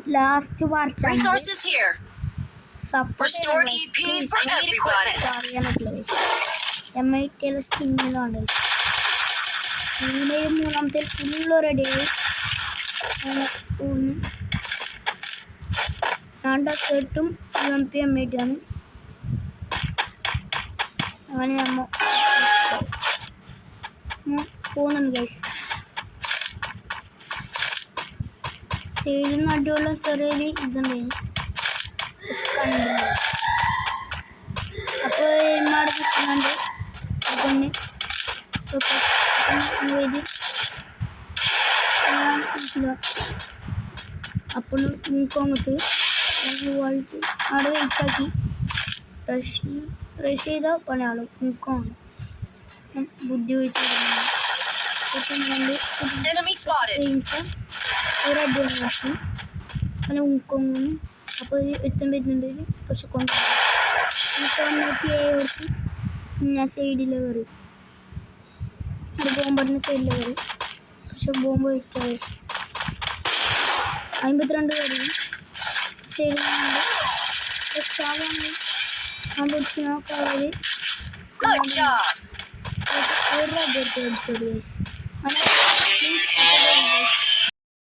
Last part Resources here. Restored support EP for everybody. അറിയാൻ പറ്റില്ല MITL സ്കിന്നിലാണ് ഇതിൻ്റെ മൂന്നാമത്തെ ഫുള്ള് റെഡിയായി ഞാൻ ഡെസേർട്ടും UMP MIT ആണ് അങ്ങനെ നമ്മൾ പോകുന്നുണ്ട് ഗൈസ് സൈഡിൽ നടുള്ള ചെറിയൊരു ഇതുണ്ടായിരുന്നു കണ്ടില്ല അപ്പോൾ ഇന്നാട് കിട്ടുന്നുണ്ട് അതുതന്നെ അപ്പോൾ നമുക്ക് അങ്ങോട്ട് അവിടെ വെയിറ്റാക്കി റഷ് ചെയ്ത പണിയാളും നമുക്കാണ് ബുദ്ധി Enemy spotted. ഒരു അടിപൊളി നോക്കി അങ്ങനെ ഉക്കൊന്നു അപ്പോൾ ഒരുത്തം വരുന്നുണ്ട് പക്ഷെ കൊണ്ടുപോയിട്ട് ഞാൻ സൈഡിൽ കയറി അത് ബോംബറിൻ്റെ സൈഡിൽ കയറി പക്ഷെ ബോംബ് ഇട്ടു 52 കയറി സൈഡിൽ ഞാൻ പിടിച്ച് നോക്കാതെ Good job. ഒരു അടിപൊളി